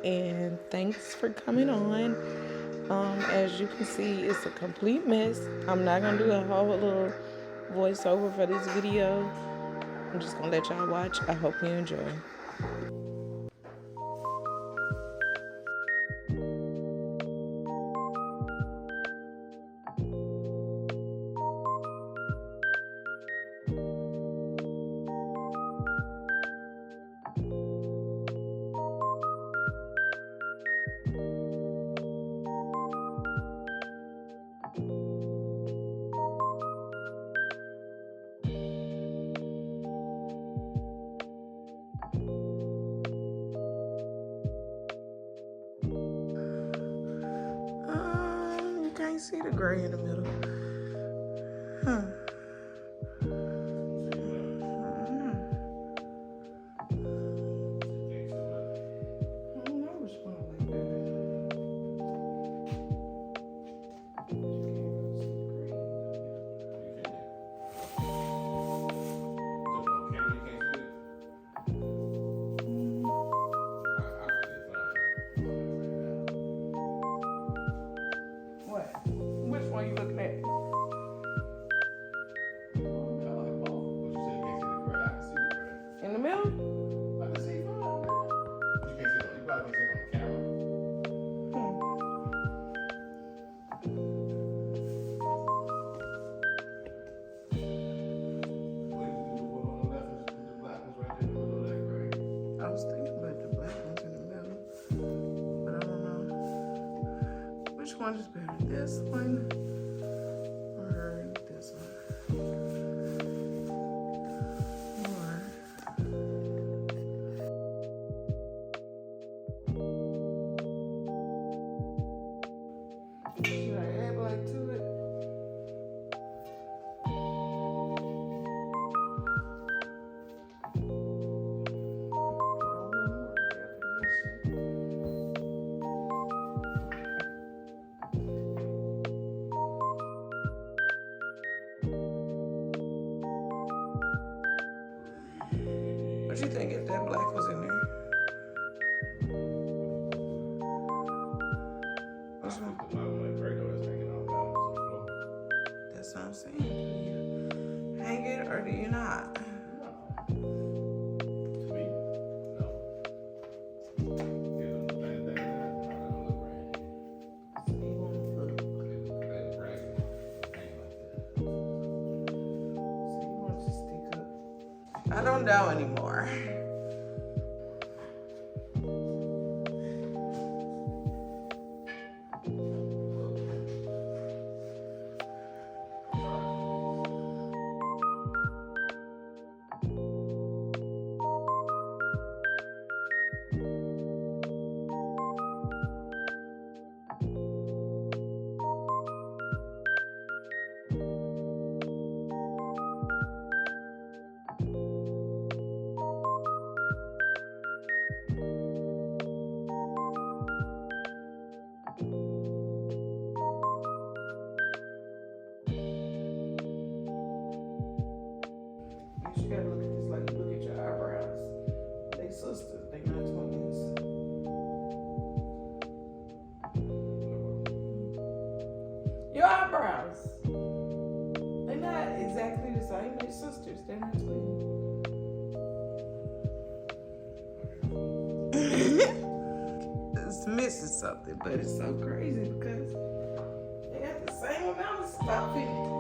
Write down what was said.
and thanks for coming on. As you can see, it's a complete mess. I'm not gonna do a whole little voiceover for this video. I'm just gonna let y'all watch. I hope you enjoy. You can't see the gray in the middle. Huh. Which one you looking at? In the middle? I can see fine. You can't see it. You probably can see it on the camera. What you do the one on the left and just put the black ones right there in the middle of that gray. I was thinking about the black ones in the middle, but I don't know. Which one is better? This one or this one? Should I add black to it? What you think if that black was in there? Which one? The bottom of that gray though is hanging off down to the floor. That's what I'm saying. Do you hang it or do you not? No. To me, no. Get them bang that down. I don't look right. So you want to look. That gray hanging like that. So you want to stick up. I don't know anymore. You gotta look at this like you look at your eyebrows. They sisters, they not twins. Your eyebrows. They're not exactly the same. They're sisters. They're not twins. It's missing something, but it's so crazy because they got the same amount of stuff in it.